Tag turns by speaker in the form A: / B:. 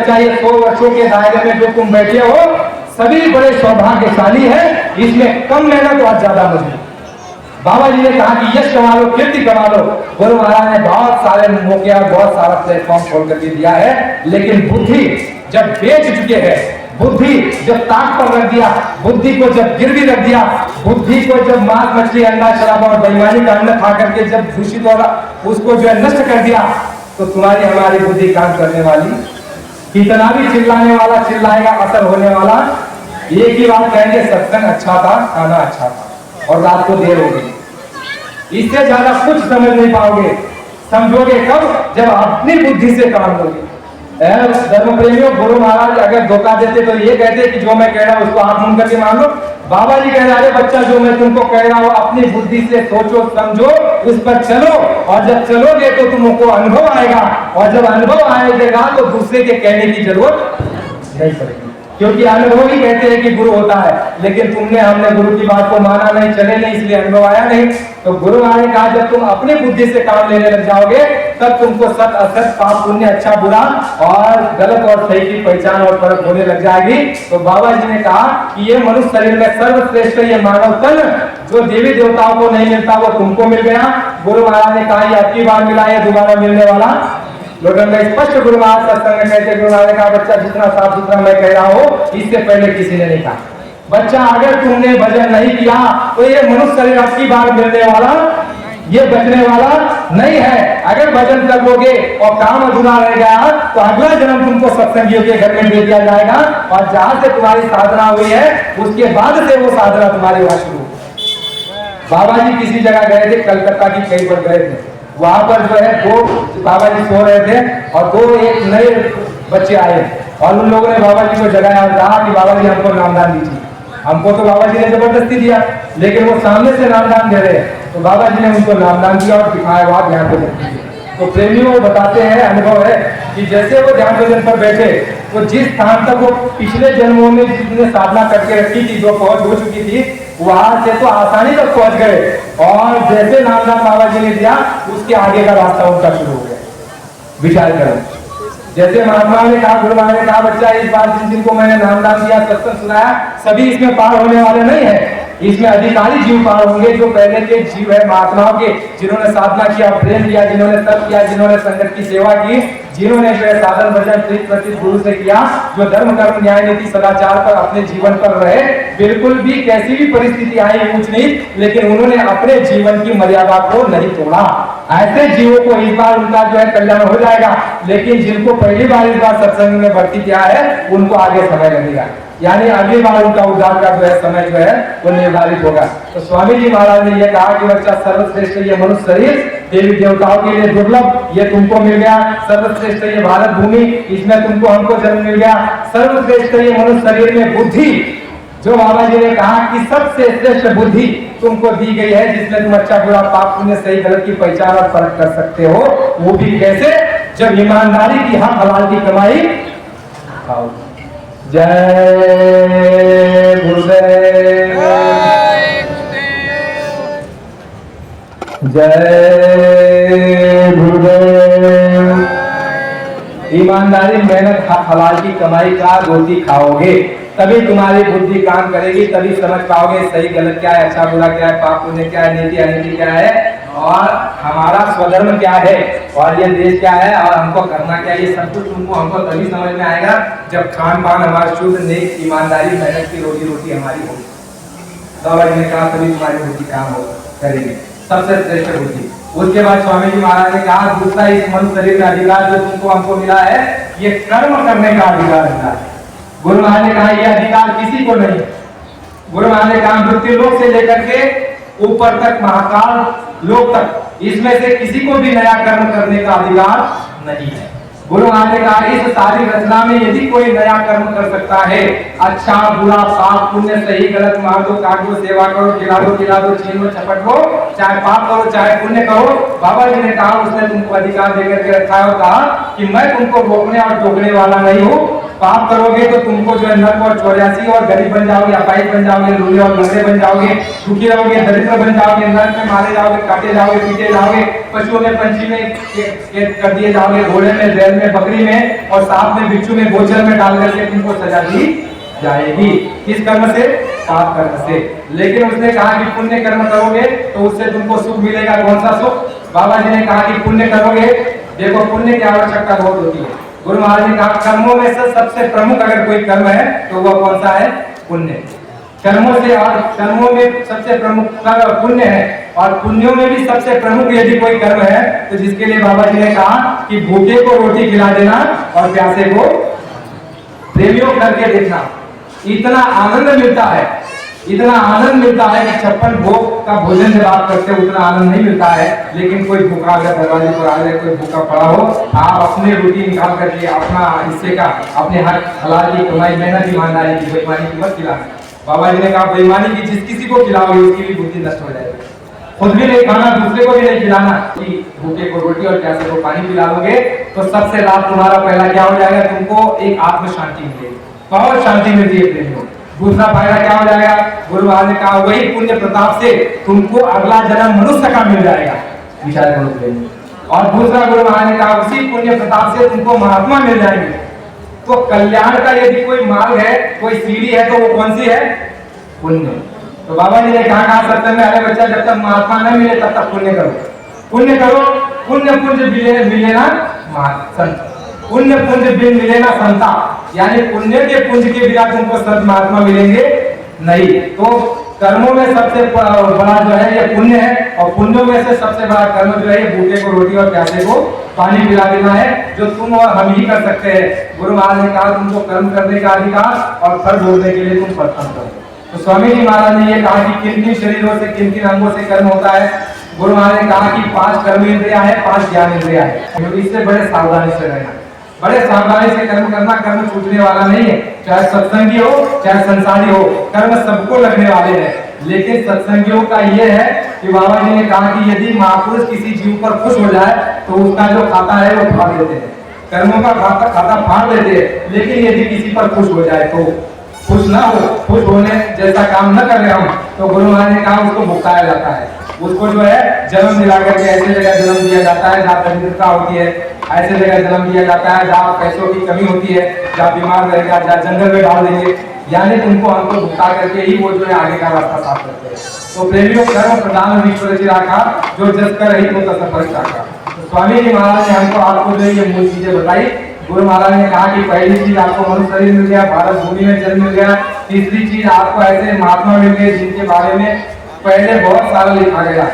A: बच्चा ये 100 वर्षों के दायरे में जो तुम बैठे हो सभी बड़े सौभाग्यशाली है, इसमें कम मेहनत और ज्यादा मजबूत। बाबा जी ने कहा कि यश कमा लो, कीर्ति कमा लो। गुरु महाराज ने बहुत सारे मौके और बहुत सारा प्लेटफॉर्म खोल करके दिया है, लेकिन बुद्धि जब बेच चुके हैं, बुद्धि जब ताक पर रख दिया, बुद्धि को जब गिरवी रख दिया, बुद्धि को जब मांस मछली अंडा शराब और बेईमानी का अन्न खा करके जब दूषित और उसको जो है नष्ट कर दिया, तो तुम्हारी हमारी बुद्धि काम करने वाली, कितना भी चिल्लाने वाला चिल्लाएगा, असर होने वाला एक ही बात कहेंगे, सत्संग अच्छा था, खाना अच्छा था और रात को देर हो गई। इससे ज्यादा कुछ समझ नहीं पाओगे। समझोगे कब? जब अपनी बुद्धि से काम लोगे। धर्म प्रेमियों, गुरु महाराज अगर धोखा देते तो ये कहते कि जो मैं कह रहा हूं उसको हाथ मुंह करके मान लो। बाबा जी कह रहे बच्चा जो मैं तुमको कह रहा हूं अपनी बुद्धि से सोचो, समझो, उस पर चलो, और जब चलोगे तो तुमको अनुभव आएगा, और जब अनुभव आएगा तो दूसरे के कहने की जरूरत नहीं पड़ेगी, क्योंकि अनुभव ही कहते हैं कि गुरु होता है। लेकिन हमने गुरु की बात को माना नहीं, चले नहीं, इसलिए अनुभव आया नहीं। तो गुरु महाराज ने कहा जब तुम अपनी बुद्धि से काम लेने लग जाओगे तब तुमको सत असत, पाप पुण्य, अच्छा बुरा और गलत और सही की पहचान और परख होने लग जाएगी। तो बाबा जी ने कहा कि ये मनुष्य शरीर में सर्वश्रेष्ठ ये मानव तन जो देवी देवताओं को नहीं मिलता वो तुमको मिल गया। गुरु महाराज ने कहा ये अबकी बार मिला, ये दोबारा मिलने वाला लोगों में स्पष्ट गुरु महाराज सत्संग में कहते, गुरु महाराज ने कहा बच्चा जितना साफ सुथरा मैं कह रहा हूं इससे पहले किसी ने नहीं कहा। बच्चा अगर तुमने भजन नहीं किया तो ये मनुष्य शरीर अबकी बार मिलने वाला, ये बचने वाला नहीं है। अगर भजन करोगे और काम अधूरा रह गया तो अगला जन्म तुमको सत्संगियों के घर में दे दिया जाएगा, और जहां से तुम्हारी साधना हुई है उसके बाद से वो साधना तुम्हारी वहां शुरू। बाबा जी किसी जगह गए थे, कलकत्ता की कहीं पर गए थे, वहां पर जो है दो बाबा जी सो रहे थे और एक नए बच्चे आए और उन लोगों ने बाबा जी को जगाया और कहा कि बाबा जी हमको नामदान दीजिए। हमको तो बाबा जी ने जबरदस्ती दिया, लेकिन वो सामने से नामदान दे रहे हैं, तो बाबा जी ने उनको नामदान दिया और दिखाया हुआ ध्यान भजन। तो प्रेमियों वो बताते हैं, अनुभव है कि जैसे वो ध्यान भजन पर बैठे तो जिस स्थान तक वो पिछले जन्मों में जितने साधना करके रखी थी, जो पहुंच हो चुकी थी, वहां से तो आसानी तक पहुंच गए, और जैसे नामदान बाबा जी ने दिया उसके आगे का रास्ता उनका शुरू हो गया। विचार करो, जैसे महात्मा ने कहा, गुरु महाराज ने कहा बच्चा इस बार जिनको मैंने नामदान दिया, सत्संग सुनाया, सभी इसमें पार होने वाले नहीं है, इसमें अधिकारी जीव पार होंगे जो पहले के जीव है महात्माओं के, जिन्होंने साधना किया, प्रेम किया, जिन्होंने तप किया, जिन्होंने संगत की सेवा की, जिन्होंने जो है साधन भजन प्रीत प्रति गुरु से किया, जो धर्म कर्म न्याय नीति सदाचार पर अपने जीवन पर रहे, बिल्कुल भी कैसी भी परिस्थिति आई ऊंच नीच, लेकिन उन्होंने अपने जीवन की मर्यादा को नहीं तोड़ा। ऐसे जीवों को इस बार उनका जो है कल्याण हो जाएगा, लेकिन जिनको पहली बार इस बार सत्संग में भर्ती किया है उनको आगे समय लगेगा, यानी अगली बार उनका उद्धार का जो है समय जो है वो निर्धारित होगा। तो स्वामी जी महाराज ने यह कहा कि बच्चा सर्वश्रेष्ठ ये मनुष्य शरीर देवी देवताओं के लिए दुर्लभ, ये तुमको मिल गया। सर्वश्रेष्ठ ये भारत भूमि, इसमें तुमको हमको जन्म मिल गया। सर्वश्रेष्ठ ये मनुष्य शरीर में बुद्धि, जो बाबा जी ने कहा कि सबसे श्रेष्ठ बुद्धि तुमको दी गई है, जिसमें तुम अच्छा बुरा पाप पुण्य सही गलत की पहचान और फर्क कर सकते हो। वो भी कैसे? जब ईमानदारी की हक हलाल की कमाई खाओ। जय गुरुदेव, जय गुरुदेव। ईमानदारी मेहनत हलाल की कमाई का रोटी खाओगे तभी तुम्हारी बुद्धि काम करेगी, तभी समझ पाओगे सही गलत क्या है, अच्छा बुरा क्या है, पाप पुण्य क्या है, नीति अनीति क्या है, और हमारा स्वधर्म क्या है, और ये देश क्या है, और हमको करना क्या है। ये सब कुछ तुमको हमको तभी समझ में आएगा जब खान पान हमारा शुद्ध, नेक, ईमानदारी, मेहनत की रोजी रोटी हमारी होगी। बाबा जी ने कहा तभी तुम्हारी बुद्धि काम हो करेगी, सबसे श्रेष्ठ बुद्धि। उसके बाद स्वामी जी महाराज ने कहा दूसरा इस मनुष्य शरीर में अधिकार जो तुमको हमको मिला है, ये कर्म करने का अधिकार मिला है। गुरु महाराज ने कहा यह अधिकार किसी को नहीं। गुरु महाराज ने कहा मृत्यु लोक से लेकर के ऊपर तक, महाकाल लोक तक, इसमें से किसी को भी नया कर्म करने का अधिकार नहीं है। गुरु महाराज ने कहा इस सारी रचना में यदि कोई नया कर्म कर सकता है, अच्छा बुरा पाप पुण्य सही गलत, मार दो काट दो, सेवा करो, खिला दो, छीन लो, चपट लो, चाहे पाप करो चाहे पुण्य करो, बाबा जी ने कहा उसने तुमको अधिकार देकर के रखा है और कहा कि मैं तुमको रोकने और टोकने वाला नहीं हूँ, पाप करोगे तो तुमको जो है नर्क और 84 और गरीब बन जाओगे, अपाहिज बन जाओगे, लूले और लंगड़े बन जाओगे, दुखी रहोगे, दरिद्र बन जाओगे, नर्क में मारे जाओगे, काटे जाओगे, पीटे जाओगे, पशुओं में पंछी में कैद कर दिए जाओगे, घोड़े में, बैल में, बकरी में और सांप में, बिच्छू में, गोचर में डाल करके तुमको सजा दी जाएगी। किस कर्म से? पाप कर्म से। लेकिन उसने कहा कि पुण्य कर्म करोगे तो उससे तुमको सुख मिलेगा। कौन सा सुख? बाबा जी ने कहा कि पुण्य करोगे, देखो पुण्य की आवश्यकता बहुत होती है। गुरु महाराज ने कहा कर्मों में से सबसे प्रमुख अगर कोई कर्म है तो वह कौन सा है? पुण्य। कर्मों से और कर्मों में सबसे प्रमुख कर्म पुण्य है और पुण्यों में भी सबसे प्रमुख यदि कोई कर्म है तो जिसके लिए बाबा जी ने कहा कि भूखे को रोटी खिला देना और प्यासे को प्रेमियों करके देखना। इतना आनंद मिलता है, इतना आनंद मिलता है कि 56 भोग का भोजन जब आप करते हो उतना आनंद नहीं मिलता है। लेकिन कोई भूखा अगर दरवाजे पर आ जाए, कोई भूखा पड़ा हो, आप अपने रोटी निकाल करके अपना हिस्से का, अपने हक हलाल की कमाई, मेहनत, ईमानदारी की, बेईमानी की मत खिलाना। बाबा जी ने कहा बेईमानी की जिस किसी को खिलाओगे उसकी भी बुद्धि नष्ट हो जाएगी। खुद भी नहीं खाना, दूसरे को भी नहीं खिलाना। कि भूखे को रोटी और प्यासे को पानी पिला दोगे तो सबसे लाभ तुम्हारा पहला क्या हो जाएगा? तुमको एक आत्म शांति मिलेगी, बहुत शांति मिलती है प्रेमियों। दूसरा फायदा क्या हो जाएगा? गुरु महाराज ने कहा वही पुण्य प्रताप से तुमको अगला जन्म मनुष्य का मिल जाएगा। विचार करो प्रेमियों। और दूसरा गुरु महाराज ने कहा उसी पुण्य प्रताप से तुमको महात्मा मिल जाएंगे। तो कल्याण का यदि कोई मार्ग है, कोई सीढ़ी है तो वो कौन सी है? पुण्य। तो बाबा जी ने कहा सत्संग में, अरे बच्चा जब तक महात्मा न मिले तब तक पुण्य करो, पुण्य करो। पुण्य पुंज मिले ना संत, पुण्य पुंज बिन मिले ना संता, यानी पुण्य के पुंज के बिना तुमको संत महात्मा मिलेंगे नहीं। तो कर्मों में सबसे बड़ा जो है ये पुण्य है और पुण्यों में से सबसे बड़ा कर्म जो है ये भूखे को रोटी और प्यासे को पानी पिला देना है, जो तुम और हम ही कर सकते हैं। गुरु महाराज ने कहा तुमको कर्म करने का अधिकार और फल भोगने के लिए तुम प्रयत्न करो। तो स्वामी जी महाराज ने ये कहा कि किन किन शरीरों से, किन किन अंगों से कर्म होता है। गुरु महाराज ने कहा कि 5 कर्म इंद्रिया है, 5 ज्ञान इंद्रिया है, क्योंकि इससे बड़े सावधानी से रहना, बड़े सावधानी से कर्म करना। कर्म छूटने वाला नहीं है, चाहे सत्संगी हो चाहे संसारी हो, कर्म सबको लगने वाले हैं। लेकिन सत्संगियों का ये है कि बाबा जी ने कहा कि यदि महापुरुष किसी जीव पर खुश हो जाए तो उसका जो खाता है वो फाड़ देते हैं, कर्मों का खाता फाड़ देते हैं। लेकिन यदि किसी पर खुश हो जाए तो खुश ना हो, खुश होने जैसा काम न कर रहे हम, तो गुरु महाराज ने कहा उसको भुगताया जाता है। उसको जो है जन्म दिला करके ऐसे जगह जन्म दिया जाता है जहाँ दरिद्रता होती है, ऐसे जगह जन्म दिया जाता है जहाँ पैसों की कमी होती है, जहाँ बीमार रहेगा, जहाँ जंगल में डाल देंगे, यानी तुमको हमको भुगता करके ही वो जो है आगे का रास्ता साफ करते हैं। तो प्रेमियों कर्म प्रधान ईश्वर जी रखा, जो जस कर रही तो सफल रखा। तो स्वामी जी महाराज ने हमको आपको जो ये मूल चीजें बताई। गुरु महाराज ने कहा कि पहली चीज आपको मनुष्य शरीर मिल गया, भारत भूमि में जन्म मिल गया। तीसरी चीज आपको ऐसे महात्मा मिल गए जिनके बारे में पहले बहुत सारा लिखा गया।